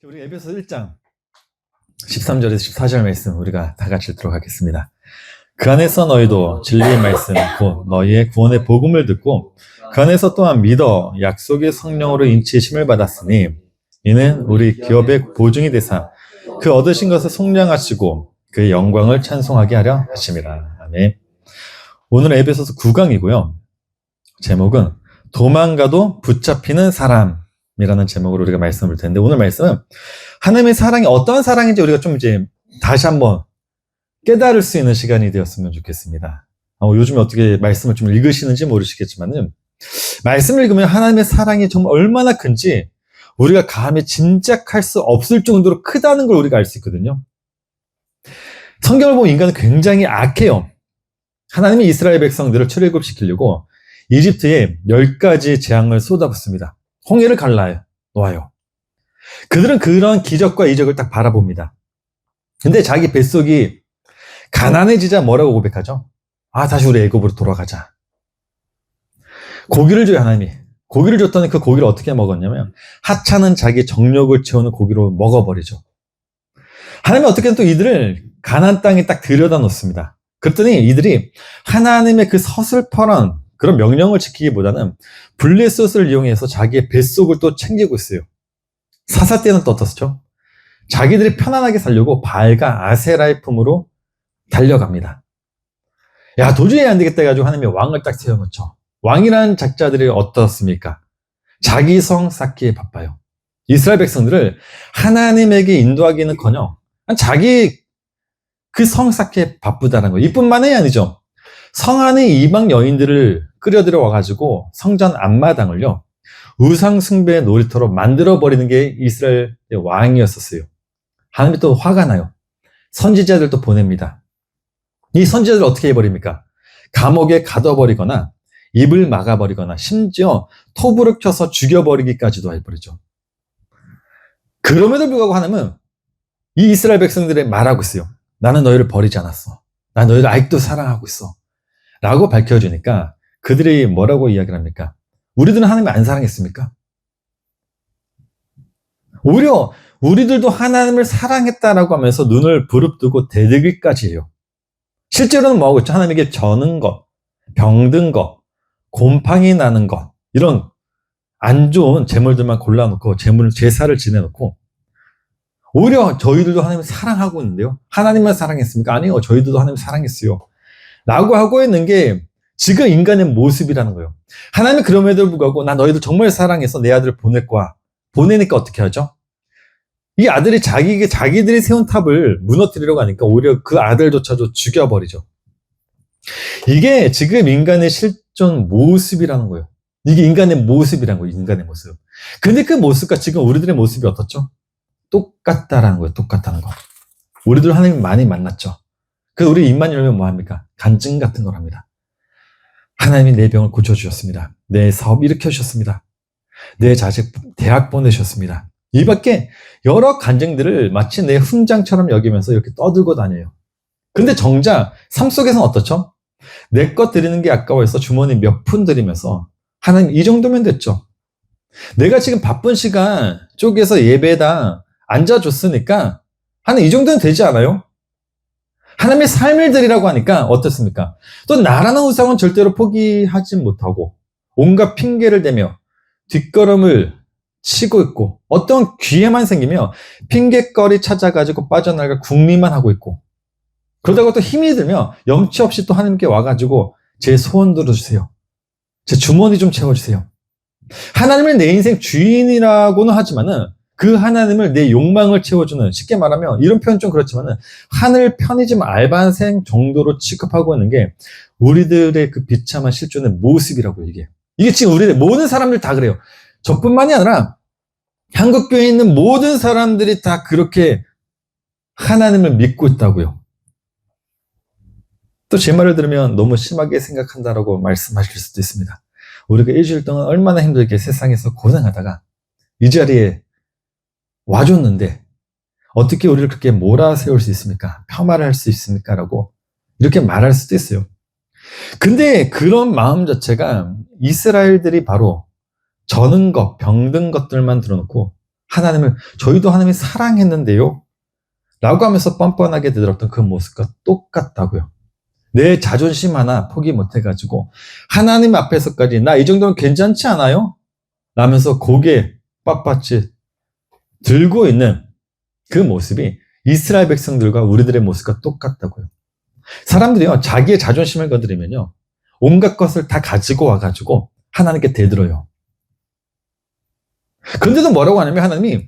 우리 에베소 1장 13절에서 14절 말씀 우리가 다 같이 읽도록 하겠습니다. 그 안에서 너희도 진리의 말씀 곧 너희의 구원의 복음을 듣고 그 안에서 또한 믿어 약속의 성령으로 인치심을 받았으니 이는 우리 기업의 보증이 되사 그 얻으신 것을 속량하시고 그의 영광을 찬송하게 하려 하심이라. 아멘. 오늘은 에베소서 9강이고요. 제목은 도망가도 붙잡히는 사람이라는 제목으로 우리가 말씀을 드렸는데, 오늘 말씀은 하나님의 사랑이 어떤 사랑인지 우리가 좀 이제 다시 한번 깨달을 수 있는 시간이 되었으면 좋겠습니다. 요즘에 어떻게 말씀을 좀 읽으시는지 모르시겠지만은, 말씀을 읽으면 하나님의 사랑이 정말 얼마나 큰지 우리가 감히 짐작할 수 없을 정도로 크다는 걸 우리가 알 수 있거든요. 성경을 보면 인간은 굉장히 악해요. 하나님이 이스라엘 백성들을 출애굽시키려고 이집트에 10가지 재앙을 쏟아붓습니다. 홍해를 갈라 놓아요. 그들은 그런 기적과 이적을 딱 바라봅니다. 근데 자기 뱃속이 가난해지자 뭐라고 고백하죠? 다시 우리 애굽으로 돌아가자. 고기를 줘요, 하나님이. 고기를 줬더니 그 고기를 어떻게 먹었냐면 하찮은 자기 정욕을 채우는 고기로 먹어버리죠. 하나님이 어떻게든 또 이들을 가나안 땅에 딱 들여다 놓습니다. 그랬더니 이들이 하나님의 그 서슬퍼런 그런 명령을 지키기보다는 블레셋을 이용해서 자기의 뱃속을 또 챙기고 있어요. 사사때는 또 어떻죠? 자기들이 편안하게 살려고 바알과 아세라의 품으로 달려갑니다. 야, 도저히 안 되겠다 해가지고 하나님이 왕을 딱 세워놓죠. 왕이라는 작자들이 어떻습니까? 자기 성 쌓기에 바빠요. 이스라엘 백성들을 하나님에게 인도하기는커녕 자기 그 성 쌓기에 바쁘다는 거예요. 이뿐만이 아니죠. 성 안에 이방 여인들을 끌어들여 와가지고 성전 앞마당을요, 우상 숭배의 놀이터로 만들어버리는 게 이스라엘의 왕이었었어요. 하나님이 또 화가 나요. 선지자들도 보냅니다. 이 선지자들 어떻게 해버립니까? 감옥에 가둬버리거나 입을 막아버리거나 심지어 톱으로 켜서 죽여버리기까지도 해버리죠. 그럼에도 불구하고 하나님은 이 이스라엘 백성들에 말하고 있어요. 나는 너희를 버리지 않았어. 난 너희를 아직도 사랑하고 있어. 라고 밝혀주니까 그들이 뭐라고 이야기를 합니까? 우리들은 하나님을 안 사랑했습니까? 오히려 우리들도 하나님을 사랑했다라고 하면서 눈을 부릅뜨고 대들기까지 해요. 실제로는 뭐하고 있죠? 하나님에게 저는 것, 병든 것, 곰팡이 나는 것, 이런 안 좋은 재물들만 골라놓고 제사를 지내놓고 오히려 저희들도 하나님을 사랑하고 있는데요. 하나님만 사랑했습니까? 아니요. 저희들도 하나님을 사랑했어요. 라고 하고 있는 게 지금 인간의 모습이라는 거예요. 하나님은 그럼에도 불구하고 나 너희들 정말 사랑해서 내 아들을 보낼 거야. 보내니까 어떻게 하죠? 이 아들이 자기들이 세운 탑을 무너뜨리려고 하니까 오히려 그 아들조차도 죽여버리죠. 이게 지금 인간의 실존 모습이라는 거예요. 이게 인간의 모습이라는 거예요. 인간의 모습. 근데 그 모습과 지금 우리들의 모습이 어떻죠? 똑같다라는 거예요. 똑같다는 거. 우리들 하나님 많이 만났죠. 그 우리 입만 열면 뭐합니까? 간증 같은 걸 합니다. 하나님이 내 병을 고쳐주셨습니다. 내 사업 일으켜주셨습니다. 내 자식 대학 보내셨습니다. 이 밖에 여러 간증들을 마치 내 훈장처럼 여기면서 이렇게 떠들고 다녀요. 근데 정작 삶 속에서는 어떻죠? 내 것 드리는 게 아까워서 주머니 몇 푼 드리면서 하나님 이 정도면 됐죠. 내가 지금 바쁜 시간 쪼개서 예배에다 앉아줬으니까 하나님 이 정도는 되지 않아요? 하나님의 삶을 드리라고 하니까 어떻습니까? 또 나라는 우상은 절대로 포기하지 못하고 온갖 핑계를 대며 뒷걸음을 치고 있고 어떤 기회만 생기면 핑계거리 찾아가지고 빠져나갈 궁리만 하고 있고 그러다가 또 힘이 들면 염치 없이 또 하나님께 와가지고 제 소원 들어주세요. 제 주머니 좀 채워주세요. 하나님을 내 인생 주인이라고는 하지만은 그 하나님을 내 욕망을 채워주는, 쉽게 말하면 이런 표현 좀 그렇지만은 하늘 편의점 알바생 정도로 취급하고 있는 게 우리들의 그 비참한 실존의 모습이라고 이게 지금 우리들 모든 사람들 다 그래요. 저뿐만이 아니라 한국교회에 있는 모든 사람들이 다 그렇게 하나님을 믿고 있다고요. 또 제 말을 들으면 너무 심하게 생각한다라고 말씀하실 수도 있습니다. 우리가 일주일 동안 얼마나 힘들게 세상에서 고생하다가 이 자리에 와줬는데 어떻게 우리를 그렇게 몰아세울 수 있습니까? 폄하를 수 있습니까? 라고 이렇게 말할 수도 있어요. 근데 그런 마음 자체가 이스라엘들이 바로 저는 것, 병든 것들만 들어놓고 하나님을, 저희도 하나님을 사랑했는데요 라고 하면서 뻔뻔하게 되돌았던 그 모습과 똑같다고요. 내 자존심 하나 포기 못해가지고 하나님 앞에서까지 나 이 정도면 괜찮지 않아요? 라면서 고개 빳빳이 들고 있는 그 모습이 이스라엘 백성들과 우리들의 모습과 똑같다고요. 사람들이요, 자기의 자존심을 건드리면요, 온갖 것을 다 가지고 와가지고 하나님께 대들어요. 그런데도 뭐라고 하냐면 하나님이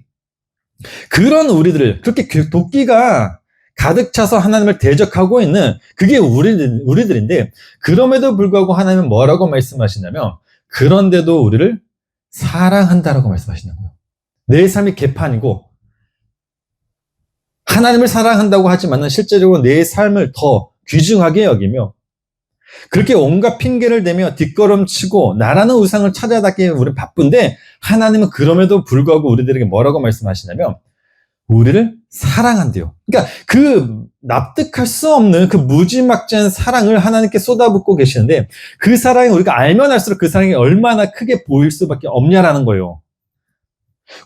그런 우리들을, 그렇게 도끼가 가득 차서 하나님을 대적하고 있는 그게 우리들인데, 그럼에도 불구하고 하나님은 뭐라고 말씀하시냐면, 그런데도 우리를 사랑한다라고 말씀하시는 거예요. 내 삶이 개판이고 하나님을 사랑한다고 하지만 실제적으로 내 삶을 더 귀중하게 여기며 그렇게 온갖 핑계를 대며 뒷걸음치고 나라는 우상을 찾아다니기 우리는 바쁜데, 하나님은 그럼에도 불구하고 우리들에게 뭐라고 말씀하시냐면 우리를 사랑한대요. 그러니까 그 납득할 수 없는 그 무지막지한 사랑을 하나님께 쏟아붓고 계시는데, 그 사랑이 우리가 알면 알수록 그 사랑이 얼마나 크게 보일 수밖에 없냐라는 거예요.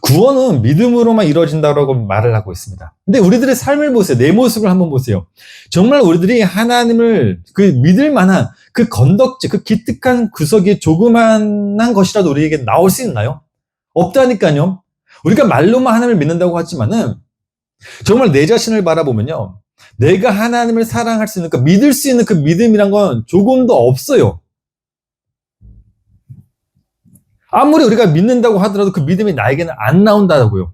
구원은 믿음으로만 이루어진다고 말을 하고 있습니다. 근데 우리들의 삶을 보세요. 내 모습을 한번 보세요. 정말 우리들이 하나님을 그 믿을 만한 그 건덕지, 그 기특한 구석이 조그만한 것이라도 우리에게 나올 수 있나요? 없다니까요. 우리가 말로만 하나님을 믿는다고 하지만은 정말 내 자신을 바라보면요, 내가 하나님을 사랑할 수 있는, 믿을 수 있는 그 믿음이란 건 조금도 없어요. 아무리 우리가 믿는다고 하더라도 그 믿음이 나에게는 안 나온다고요.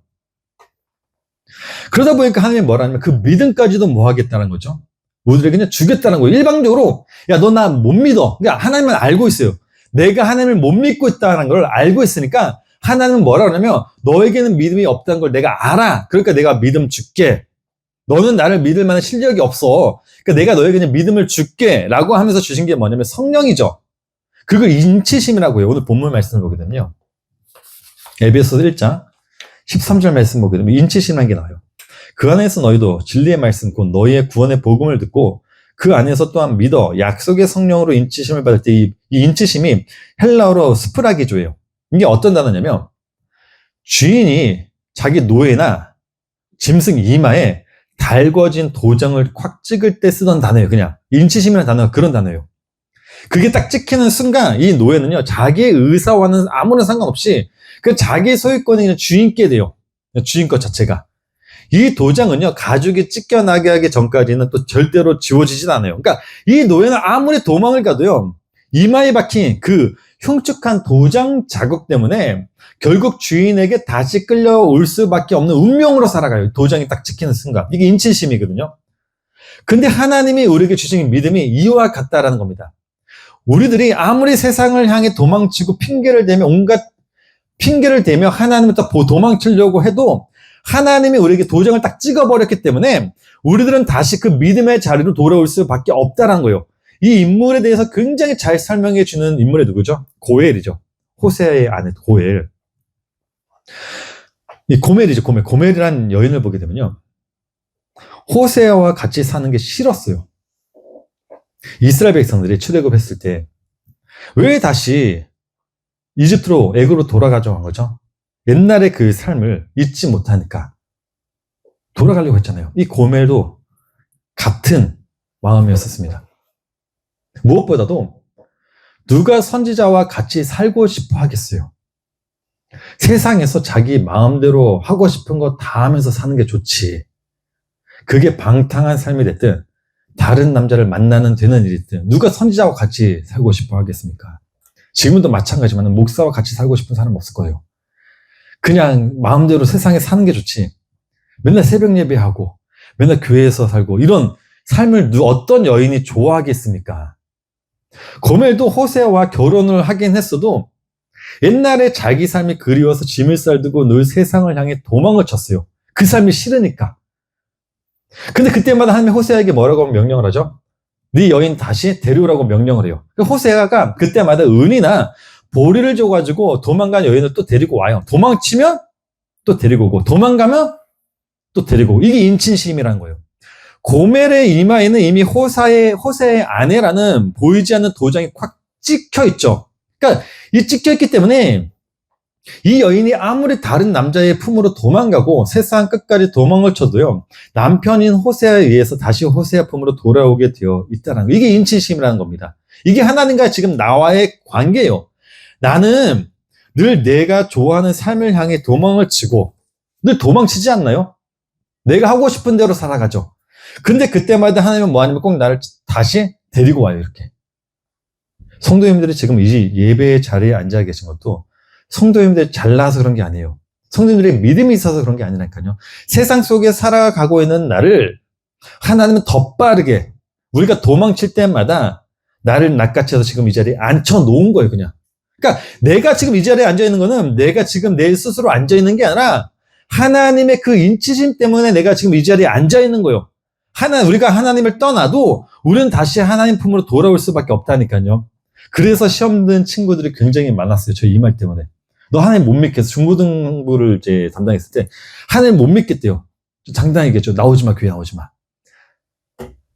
그러다 보니까 하나님이 뭐라냐면 그 믿음까지도 뭐 하겠다는 거죠? 우리들에게 그냥 주겠다는 거예요. 일방적으로, 야, 너 나 못 믿어. 그러니까 하나님은 알고 있어요. 내가 하나님을 못 믿고 있다는 걸 알고 있으니까 하나님은 뭐라 그러냐면 너에게는 믿음이 없다는 걸 내가 알아. 그러니까 내가 믿음 줄게. 너는 나를 믿을 만한 실력이 없어. 그러니까 내가 너에게 그냥 믿음을 줄게 라고 하면서 주신 게 뭐냐면 성령이죠. 그걸 인치심이라고 해요. 오늘 본문 말씀을 보게 되면요, 에베소서 1장 13절 말씀 보게 되면 인치심이라는 게 나와요. 그 안에서 너희도 진리의 말씀 곧 너희의 구원의 복음을 듣고 그 안에서 또한 믿어 약속의 성령으로 인치심을 받을 때 이 인치심이 헬라어로 스프라기조예요. 이게 어떤 단어냐면 주인이 자기 노예나 짐승 이마에 달궈진 도장을 콱 찍을 때 쓰던 단어예요. 그냥 인치심이라는 단어가 그런 단어예요. 그게 딱 찍히는 순간 이 노예는요, 자기의 의사와는 아무런 상관없이 그 자기의 소유권이 그냥 주인께 돼요. 주인 것 자체가. 이 도장은요, 가죽이 찢겨나게 하기 전까지는 또 절대로 지워지진 않아요. 그러니까 이 노예는 아무리 도망을 가도요, 이마에 박힌 그 흉측한 도장 자국 때문에 결국 주인에게 다시 끌려올 수밖에 없는 운명으로 살아가요. 도장이 딱 찍히는 순간. 이게 인치심이거든요. 근데 하나님이 우리에게 주신 믿음이 이와 같다라는 겁니다. 우리들이 아무리 세상을 향해 도망치고 핑계를 대며 온갖 핑계를 대며 하나님부터 도망치려고 해도 하나님이 우리에게 도장을 딱 찍어버렸기 때문에 우리들은 다시 그 믿음의 자리로 돌아올 수밖에 없다는 거예요. 이 인물에 대해서 굉장히 잘 설명해 주는 인물이 누구죠? 고엘이죠. 호세아의 아내 고엘. 이 고멜이죠. 고멜이라는 여인을 보게 되면요, 호세아와 같이 사는 게 싫었어요. 이스라엘 백성들이 출애굽했을 때 왜 다시 이집트로 애굽으로 돌아가자고 한 거죠? 옛날의 그 삶을 잊지 못하니까 돌아가려고 했잖아요. 이 고멜도 같은 마음이었습니다. 무엇보다도 누가 선지자와 같이 살고 싶어 하겠어요? 세상에서 자기 마음대로 하고 싶은 거 다 하면서 사는 게 좋지. 그게 방탕한 삶이 됐든 다른 남자를 만나는 되는 일이든 누가 선지자와 같이 살고 싶어 하겠습니까? 지금도 마찬가지지만 목사와 같이 살고 싶은 사람은 없을 거예요. 그냥 마음대로 세상에 사는 게 좋지. 맨날 새벽 예배하고 맨날 교회에서 살고 이런 삶을 어떤 여인이 좋아하겠습니까? 고멜도 호세아와 결혼을 하긴 했어도 옛날에 자기 삶이 그리워서 짐을 싸들고 늘 세상을 향해 도망을 쳤어요. 그 삶이 싫으니까. 근데 그때마다 하나님이 호세아에게 뭐라고 명령을 하죠? 네 여인 다시 데려오라고 명령을 해요. 호세아가 그때마다 은이나 보리를 줘가지고 도망간 여인을 또 데리고 와요. 도망치면 또 데리고 오고 도망가면 또 데리고 오고. 이게 인친심이라는 거예요. 고멜의 이마에는 이미 호세아의 아내라는 보이지 않는 도장이 콱 찍혀 있죠. 그러니까 이 찍혀 있기 때문에 이 여인이 아무리 다른 남자의 품으로 도망가고 세상 끝까지 도망을 쳐도요, 남편인 호세아에 의해서 다시 호세아 품으로 돌아오게 되어 있다는 거. 이게 인치심이라는 겁니다. 이게 하나님과 지금 나와의 관계예요. 나는 늘 내가 좋아하는 삶을 향해 도망을 치고 늘 도망치지 않나요? 내가 하고 싶은 대로 살아가죠. 근데 그때마다 하나님은 뭐 하냐면 꼭 나를 다시 데리고 와요, 이렇게. 성도님들이 지금 이 예배의 자리에 앉아 계신 것도 성도님들이 잘나서 그런 게 아니에요. 성도님들의 믿음이 있어서 그런 게 아니라니까요. 세상 속에 살아가고 있는 나를 하나님은 더 빠르게, 우리가 도망칠 때마다 나를 낚아채서 지금 이 자리에 앉혀놓은 거예요, 그냥. 그러니까 내가 지금 이 자리에 앉아있는 거는 내가 지금 내 스스로 앉아있는 게 아니라 하나님의 그 인치심 때문에 내가 지금 이 자리에 앉아있는 거예요. 우리가 하나님을 떠나도 우리는 다시 하나님 품으로 돌아올 수밖에 없다니까요. 그래서 시험 든 친구들이 굉장히 많았어요. 저 이 말 때문에. 너 하나님 못 믿겠어. 중고등부를 이제 담당했을 때 하나님 못 믿겠대요. 당당히 얘기했죠. 나오지 마, 교회 나오지 마.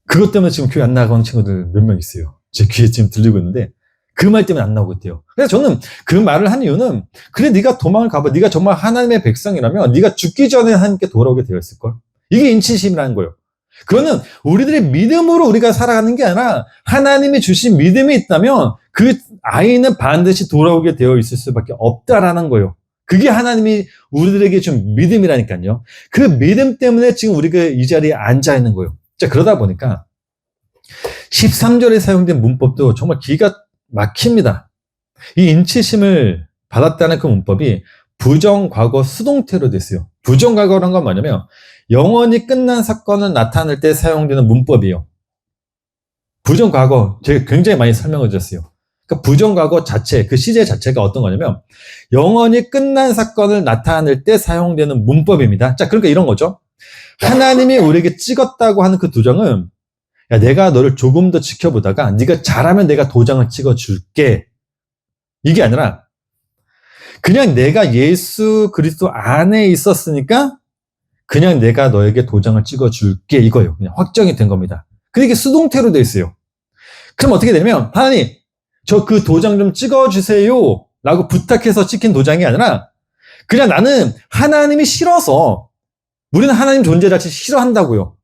그것 때문에 지금 교회 안 나가는 친구들 몇 명 있어요. 제 귀에 지금 들리고 있는데 그 말 때문에 안 나오고 있대요. 그래서 저는 그 말을 한 이유는, 그래 네가 도망을 가봐. 네가 정말 하나님의 백성이라면 네가 죽기 전에 하나님께 돌아오게 되어 있을걸. 이게 인치심이라는 거예요. 그거는 우리들의 믿음으로 우리가 살아가는 게 아니라 하나님이 주신 믿음이 있다면 그 아이는 반드시 돌아오게 되어 있을 수밖에 없다라는 거예요. 그게 하나님이 우리들에게 준 믿음이라니까요. 그 믿음 때문에 지금 우리가 이 자리에 앉아 있는 거예요. 자, 그러다 보니까 13절에 사용된 문법도 정말 기가 막힙니다. 이 인치심을 받았다는 그 문법이 부정과거 수동태로 됐어요. 부정과거란 건 뭐냐면 영원히 끝난 사건을 나타낼 때 사용되는 문법이에요. 부정과거 제가 굉장히 많이 설명을 드렸어요. 그러니까 부정과거 자체, 그 시제 자체가 어떤 거냐면 영원히 끝난 사건을 나타낼 때 사용되는 문법입니다. 자, 그러니까 이런 거죠. 하나님이 우리에게 찍었다고 하는 그 도장은, 야, 내가 너를 조금 더 지켜보다가 네가 잘하면 내가 도장을 찍어줄게. 이게 아니라 그냥 내가 예수 그리스도 안에 있었으니까 그냥 내가 너에게 도장을 찍어줄게, 이거예요. 그냥 확정이 된 겁니다. 근데 이게 수동태로 돼 있어요. 그럼 어떻게 되냐면 하나님, 저 그 도장 좀 찍어주세요 라고 부탁해서 찍힌 도장이 아니라 그냥 나는 하나님이 싫어서, 우리는 하나님 존재 자체 싫어한다고요.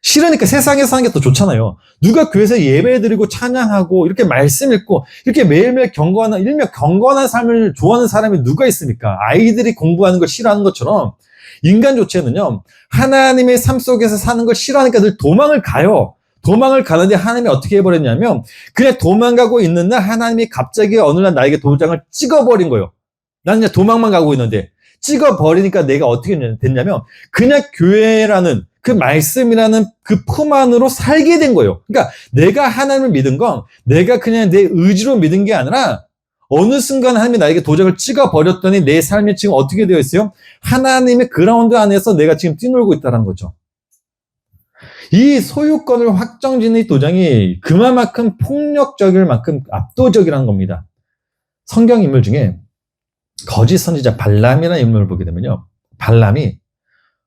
싫으니까 세상에서 사는 게 더 좋잖아요. 누가 교회에서 예배드리고 찬양하고 이렇게 말씀 읽고 이렇게 매일매일 일명 경건한 삶을 좋아하는 사람이 누가 있습니까? 아이들이 공부하는 걸 싫어하는 것처럼 인간 조체는요, 하나님의 삶 속에서 사는 걸 싫어하니까 늘 도망을 가요. 도망을 가는데 하나님이 어떻게 해버렸냐면 그냥 도망가고 있는 날 하나님이 갑자기 어느 날 나에게 도장을 찍어버린 거예요. 나는 그냥 도망만 가고 있는데 찍어버리니까 내가 어떻게 됐냐면 그냥 교회라는 그 말씀이라는 그 품 안으로 살게 된 거예요. 그러니까 내가 하나님을 믿은 건 내가 그냥 내 의지로 믿은 게 아니라 어느 순간 하나님이 나에게 도장을 찍어버렸더니 내 삶이 지금 어떻게 되어 있어요? 하나님의 그라운드 안에서 내가 지금 뛰놀고 있다는 거죠. 이 소유권을 확정짓는 이 도장이 그만큼 폭력적일 만큼 압도적이라는 겁니다. 성경 인물 중에 거짓 선지자 발람이라는 인물을 보게 되면요, 발람이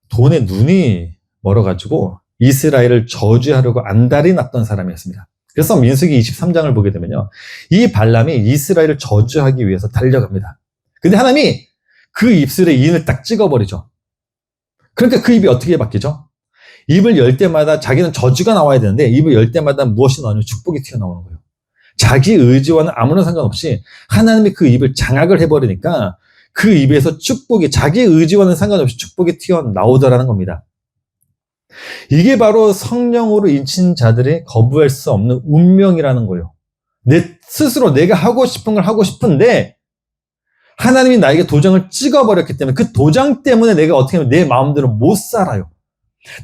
돈에 눈이 멀어가지고 이스라엘을 저주하려고 안달이 났던 사람이었습니다. 그래서 민수기 23장을 보게 되면요, 이 발람이 이스라엘을 저주하기 위해서 달려갑니다. 근데 하나님이 그 입술에 인을 딱 찍어버리죠. 그러니까 그 입이 어떻게 바뀌죠? 입을 열 때마다 자기는 저주가 나와야 되는데 입을 열 때마다 무엇이 나오냐면 축복이 튀어나오는 거예요. 자기 의지와는 아무런 상관없이 하나님이 그 입을 장악을 해버리니까 그 입에서 축복이, 자기 의지와는 상관없이 축복이 튀어나오더라는 겁니다. 이게 바로 성령으로 인친 자들의 거부할 수 없는 운명이라는 거예요. 내 스스로 내가 하고 싶은 걸 하고 싶은데 하나님이 나에게 도장을 찍어버렸기 때문에 그 도장 때문에 내가 어떻게 하면 내 마음대로 못 살아요.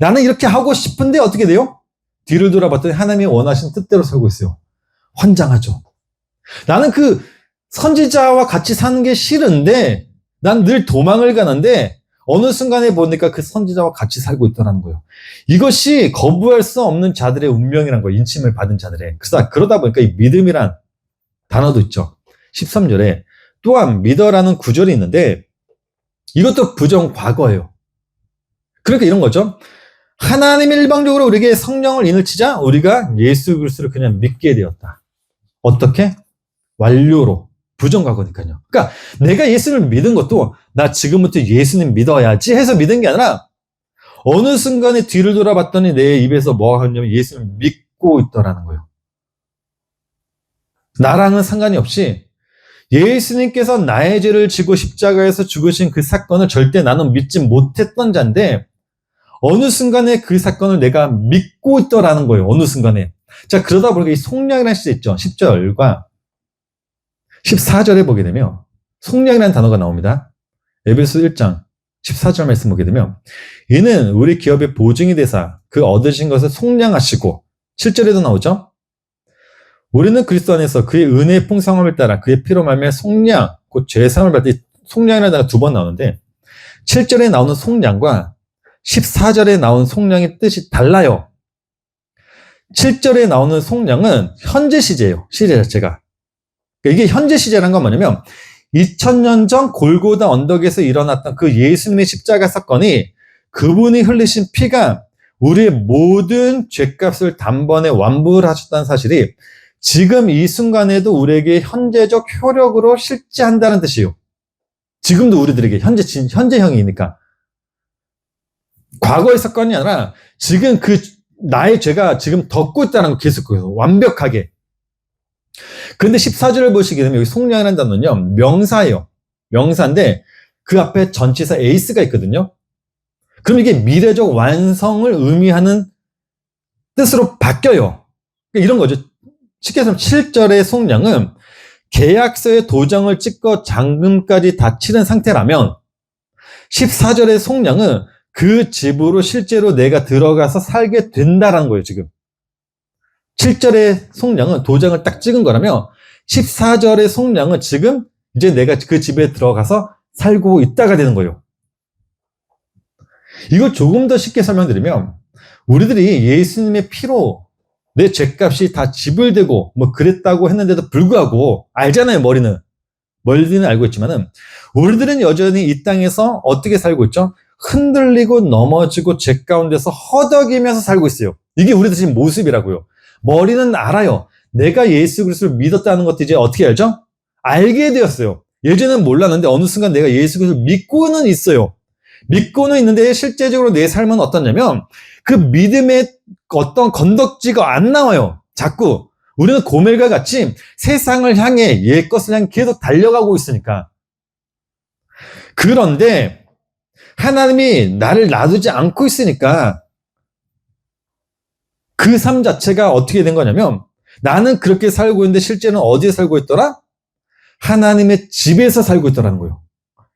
나는 이렇게 하고 싶은데 어떻게 돼요? 뒤를 돌아봤더니 하나님이 원하신 뜻대로 살고 있어요. 환장하죠. 나는 그 선지자와 같이 사는 게 싫은데 난 늘 도망을 가는데 어느 순간에 보니까 그 선지자와 같이 살고 있더라는 거예요. 이것이 거부할 수 없는 자들의 운명이라는 거예요. 인침을 받은 자들의. 그래서 그러다 보니까 이 믿음이란 단어도 있죠. 13절에 또한 믿어라는 구절이 있는데 이것도 부정 과거예요. 그러니까 이런 거죠. 하나님이 일방적으로 우리에게 성령을 인을 치자 우리가 예수 그리스도를 그냥 믿게 되었다. 어떻게? 완료로. 부정과거니까요. 그러니까 내가 예수를 믿은 것도 나 지금부터 예수님 믿어야지 해서 믿은 게 아니라 어느 순간에 뒤를 돌아봤더니 내 입에서 뭐가 하냐면 예수를 믿고 있더라는 거예요. 나랑은 상관이 없이 예수님께서 나의 죄를 지고 십자가에서 죽으신 그 사건을 절대 나는 믿지 못했던 자인데 어느 순간에 그 사건을 내가 믿고 있더라는 거예요. 어느 순간에. 자, 그러다 보니까 이 속량이라는 시제 있죠. 10절과 14절에 보게 되면 속량이라는 단어가 나옵니다. 에베소 1장 14절 말씀 보게 되면 이는 우리 기업의 보증이 되사 그 얻으신 것을 속량하시고 7절에도 나오죠. 우리는 그리스도 안에서 그의 은혜의 풍성함을 따라 그의 피로 말미암아 속량, 곧 죄사함을 받을 때 속량이라는 단어가 두 번 나오는데 7절에 나오는 속량과 14절에 나온 속량의 뜻이 달라요. 7절에 나오는 속량은 현재 시제예요. 시제 자체가. 이게 현재 시제라는 건 뭐냐면 2000년 전 골고다 언덕에서 일어났던 그 예수님의 십자가 사건이 그분이 흘리신 피가 우리의 모든 죄값을 단번에 완부를 하셨다는 사실이 지금 이 순간에도 우리에게 현재적 효력으로 실제한다는 뜻이에요. 지금도 우리들에게 현재형이니까. 과거의 사건이 아니라 지금 그 나의 죄가 지금 덮고 있다는 거 계속 완벽하게. 근데 14절을 보시게 되면 여기 속량이라는 단어는요, 명사예요. 명사인데 그 앞에 전치사 에이스가 있거든요. 그럼 이게 미래적 완성을 의미하는 뜻으로 바뀌어요. 그러니까 이런 거죠. 쉽게 말하면 7절의 속량은 계약서에 도장을 찍고 잔금까지 다 치른 상태라면 14절의 속량은 그 집으로 실제로 내가 들어가서 살게 된다라는 거예요, 지금. 7절의 속량은 도장을 딱 찍은 거라면 14절의 속량은 지금 이제 내가 그 집에 들어가서 살고 있다가 되는 거예요. 이걸 조금 더 쉽게 설명드리면 우리들이 예수님의 피로 내 죄값이 다 지불되고 뭐 그랬다고 했는데도 불구하고 알잖아요, 머리는 알고 있지만은 우리들은 여전히 이 땅에서 어떻게 살고 있죠? 흔들리고 넘어지고 죄 가운데서 허덕이면서 살고 있어요. 이게 우리들 지금 모습이라고요. 머리는 알아요. 내가 예수 그리스도를 믿었다는 것도 이제 어떻게 알죠? 알게 되었어요. 예전에는 몰랐는데 어느 순간 내가 예수 그리스도를 믿고는 있어요. 믿고는 있는데 실제적으로 내 삶은 어떠냐면 그 믿음의 어떤 건덕지가 안 나와요. 자꾸 우리는 고멜과 같이 세상을 향해 옛 것을 향해 계속 달려가고 있으니까. 그런데 하나님이 나를 놔두지 않고 있으니까 그 삶 자체가 어떻게 된 거냐면 나는 그렇게 살고 있는데 실제는 어디에 살고 있더라? 하나님의 집에서 살고 있더라는 거예요.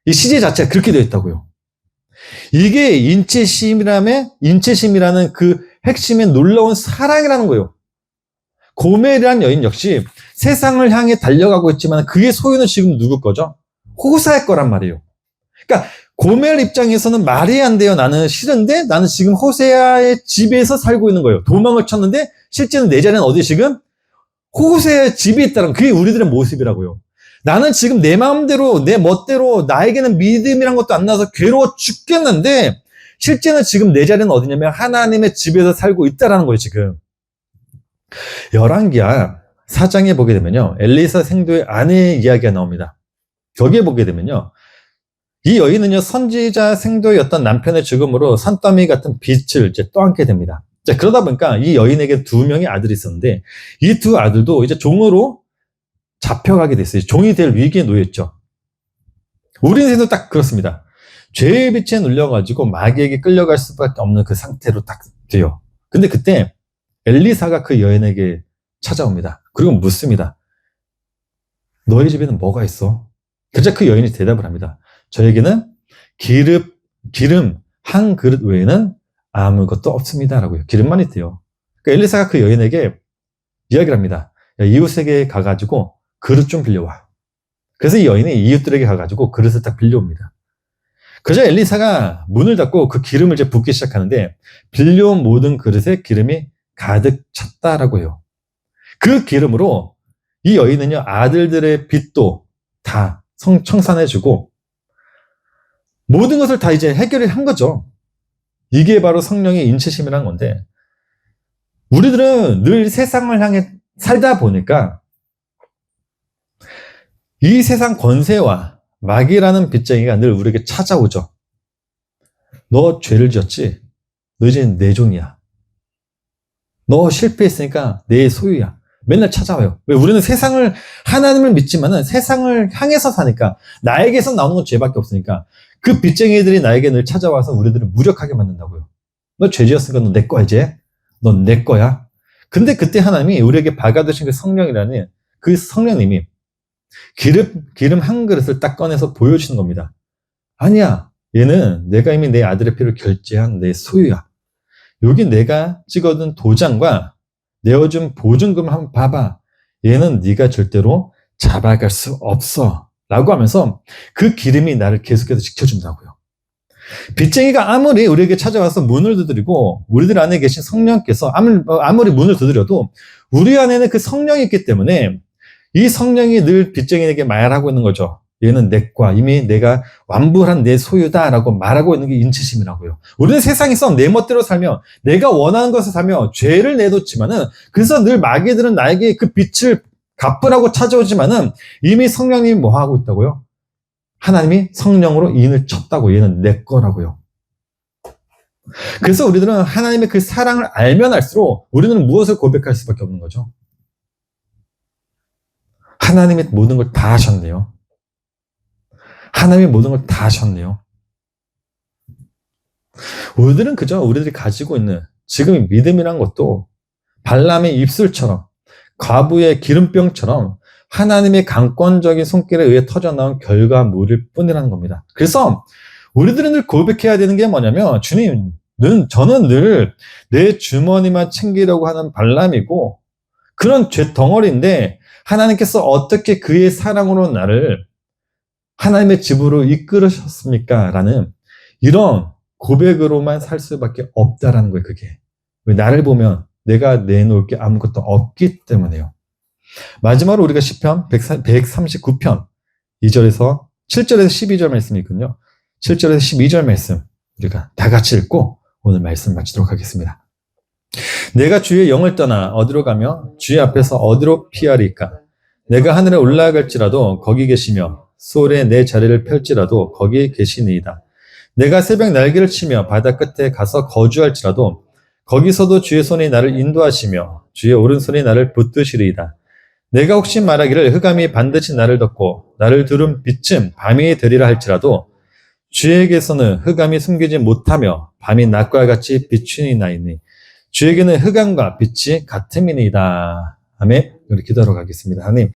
이 시제 자체가 그렇게 되어 있다고요. 이게 인체심이라는 그 핵심의 놀라운 사랑이라는 거예요. 고멜이라는 여인 역시 세상을 향해 달려가고 있지만 그의 소유는 지금 누구 거죠? 호세아의 거란 말이에요. 그러니까 고멜 입장에서는 말이 안 돼요. 나는 싫은데 나는 지금 호세아의 집에서 살고 있는 거예요. 도망을 쳤는데 실제는 내 자리는 어디 지금? 호세아의 집에 있다는 그게 우리들의 모습이라고요. 나는 지금 내 마음대로 내 멋대로 나에게는 믿음이란 것도 안 나서 괴로워 죽겠는데 실제는 지금 내 자리는 어디냐면 하나님의 집에서 살고 있다는 거예요. 지금 열왕기하 4장에 보게 되면요, 엘리사 생도의 아내의 이야기가 나옵니다. 거기에 보게 되면요, 이 여인은요 선지자 생도의 어떤 남편의 죽음으로 산더미 같은 빛을 이제 떠안게 됩니다. 자, 그러다 보니까 이 여인에게 2명의 아들이 있었는데 이 2 아들도 이제 종으로 잡혀가게 됐어요. 종이 될 위기에 놓였죠. 우리 인생도 딱 그렇습니다. 죄의 빛에 눌려가지고 마귀에게 끌려갈 수밖에 없는 그 상태로 딱 돼요. 근데 그때 엘리사가 그 여인에게 찾아옵니다. 그리고 묻습니다. 너희 집에는 뭐가 있어? 그러자 그 여인이 대답을 합니다. 저에게는 기름 한 그릇 외에는 아무것도 없습니다. 라고요. 기름만 있대요. 그러니까 엘리사가 그 여인에게 이야기를 합니다. 야, 이웃에게 가가지고 그릇 좀 빌려와. 그래서 이 여인이 이웃들에게 가가지고 그릇을 딱 빌려옵니다. 그러자 엘리사가 문을 닫고 그 기름을 이제 붓기 시작하는데 빌려온 모든 그릇에 기름이 가득 찼다라고 해요. 그 기름으로 이 여인은요 아들들의 빚도 다 청산해주고 모든 것을 다 이제 해결을 한 거죠. 이게 바로 성령의 인치심이라는 건데 우리들은 늘 세상을 향해 살다 보니까 이 세상 권세와 마귀라는 빚쟁이가 늘 우리에게 찾아오죠. 너 죄를 지었지? 너 이제 내 종이야. 너 실패했으니까 내 소유야. 맨날 찾아와요. 왜? 우리는 세상을, 하나님을 믿지만은 세상을 향해서 사니까, 나에게서 나오는 건 죄밖에 없으니까 그 빚쟁이들이 나에게 늘 찾아와서 우리들을 무력하게 만든다고요. 너 죄 지었으니까 너 내 거야 이제. 넌 내 거야. 근데 그때 하나님이 우리에게 박아두신 그 성령이라는 그 성령님이 기름 한 그릇을 딱 꺼내서 보여주시는 겁니다. 아니야. 얘는 내가 이미 내 아들의 피를 결제한 내 소유야. 여기 내가 찍어둔 도장과 내어준 보증금을 한번 봐봐. 얘는 네가 절대로 잡아갈 수 없어. 라고 하면서 그 기름이 나를 계속해서 지켜준다고요. 빚쟁이가 아무리 우리에게 찾아와서 문을 두드리고 우리들 안에 계신 성령께서 아무리 문을 두드려도 우리 안에는 그 성령이 있기 때문에 이 성령이 늘 빚쟁이에게 말하고 있는 거죠. 얘는 내 거야. 이미 내가 완불한 내 소유다라고 말하고 있는 게 인치심이라고요. 우리는 세상에서 내 멋대로 살며 내가 원하는 것을 살며 죄를 내놓지만은, 그래서 늘 마귀들은 나에게 그 빚을 갚으라고 찾아오지만은 이미 성령님이 뭐 하고 있다고요? 하나님이 성령으로 인을 쳤다고. 얘는 내 거라고요. 그래서 우리들은 하나님의 그 사랑을 알면 알수록 우리는 무엇을 고백할 수밖에 없는 거죠? 하나님이 모든 걸 다 하셨네요. 하나님이 모든 걸 다 하셨네요. 우리들은 그저 우리들이 가지고 있는 지금의 믿음이란 것도 발람의 입술처럼, 과부의 기름병처럼 하나님의 강권적인 손길에 의해 터져나온 결과물일 뿐이라는 겁니다. 그래서 우리들은 늘 고백해야 되는 게 뭐냐면, 주님, 저는 늘 내 주머니만 챙기려고 하는 발람이고 그런 죄 덩어리인데 하나님께서 어떻게 그의 사랑으로 나를 하나님의 집으로 이끌으셨습니까? 라는 이런 고백으로만 살 수밖에 없다라는 거예요, 그게. 왜? 나를 보면 내가 내놓을 게 아무것도 없기 때문에요. 마지막으로 우리가 시편 139편 2절에서 7절에서 12절 말씀이 있거든요. 7절에서 12절 말씀 우리가 다 같이 읽고 오늘 말씀 마치도록 하겠습니다. 내가 주의 영을 떠나 어디로 가며 주의 앞에서 어디로 피하리까? 내가 하늘에 올라갈지라도 거기 계시며 수월에 내 자리를 펼지라도 거기 계시니이다. 내가 새벽 날개를 치며 바다 끝에 가서 거주할지라도 거기서도 주의 손이 나를 인도하시며 주의 오른손이 나를 붙드시리이다. 내가 혹시 말하기를 흑암이 반드시 나를 덮고 나를 두른 빛은 밤이 되리라 할지라도 주에게서는 흑암이 숨기지 못하며 밤이 낮과 같이 비추니나이니 주에게는 흑암과 빛이 같음이니이다. 아멘. 우리 기도하러 가겠습니다. 하나님,